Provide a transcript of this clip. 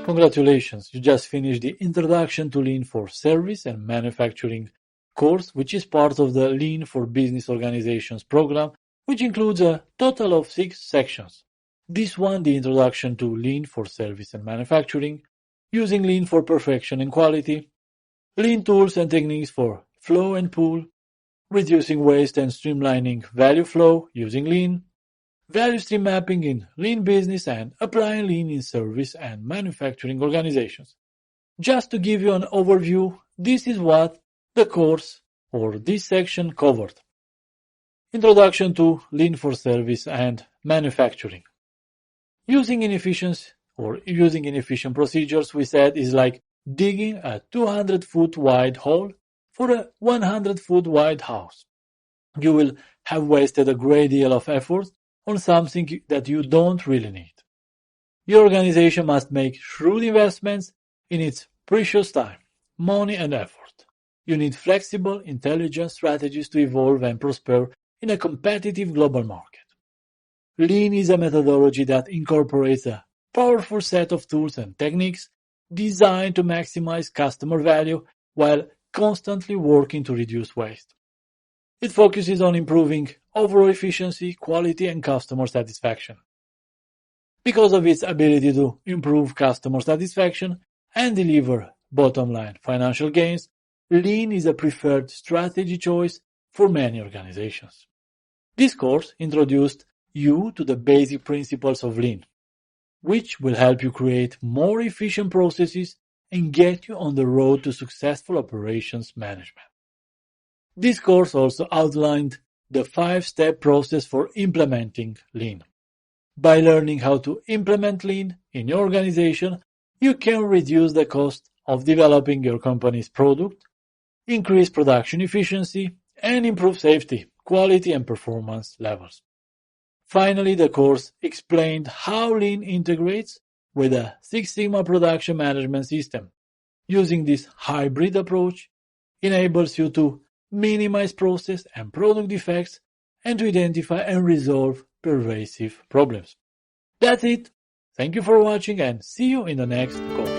Congratulations, you just finished the Introduction to Lean for Service and Manufacturing course, which is part of the Lean for Business Organizations program, which includes a total of 6 sections. This one, the Introduction to Lean for Service and Manufacturing, using Lean for Perfection and Quality, Lean tools and techniques for flow and pull, reducing waste and streamlining value flow using Lean, value stream mapping in Lean business, and applying Lean in service and manufacturing organizations. Just to give you an overview, this is what the course or this section covered. Introduction to Lean for Service and Manufacturing. Using inefficient procedures, we said, is like digging a 200-foot wide hole for a 100-foot wide house. You will have wasted a great deal of effort on something that you don't really need. Your organization must make shrewd investments in its precious time, money, and effort. You need flexible, intelligent strategies to evolve and prosper in a competitive global market. Lean is a methodology that incorporates a powerful set of tools and techniques designed to maximize customer value while constantly working to reduce waste. It focuses on improving overall efficiency, quality, and customer satisfaction. Because of its ability to improve customer satisfaction and deliver bottom-line financial gains, Lean is a preferred strategy choice for many organizations. This course introduced you to the basic principles of Lean, which will help you create more efficient processes and get you on the road to successful operations management. This course also outlined the 5-step process for implementing Lean. By learning how to implement Lean in your organization, you can reduce the cost of developing your company's product, increase production efficiency, and improve safety, quality, and performance levels. Finally, the course explained how Lean integrates with a Six Sigma production management system. Using this hybrid approach enables you to minimize process and product defects and to identify and resolve pervasive problems. That's it. Thank you for watching and see you in the next course.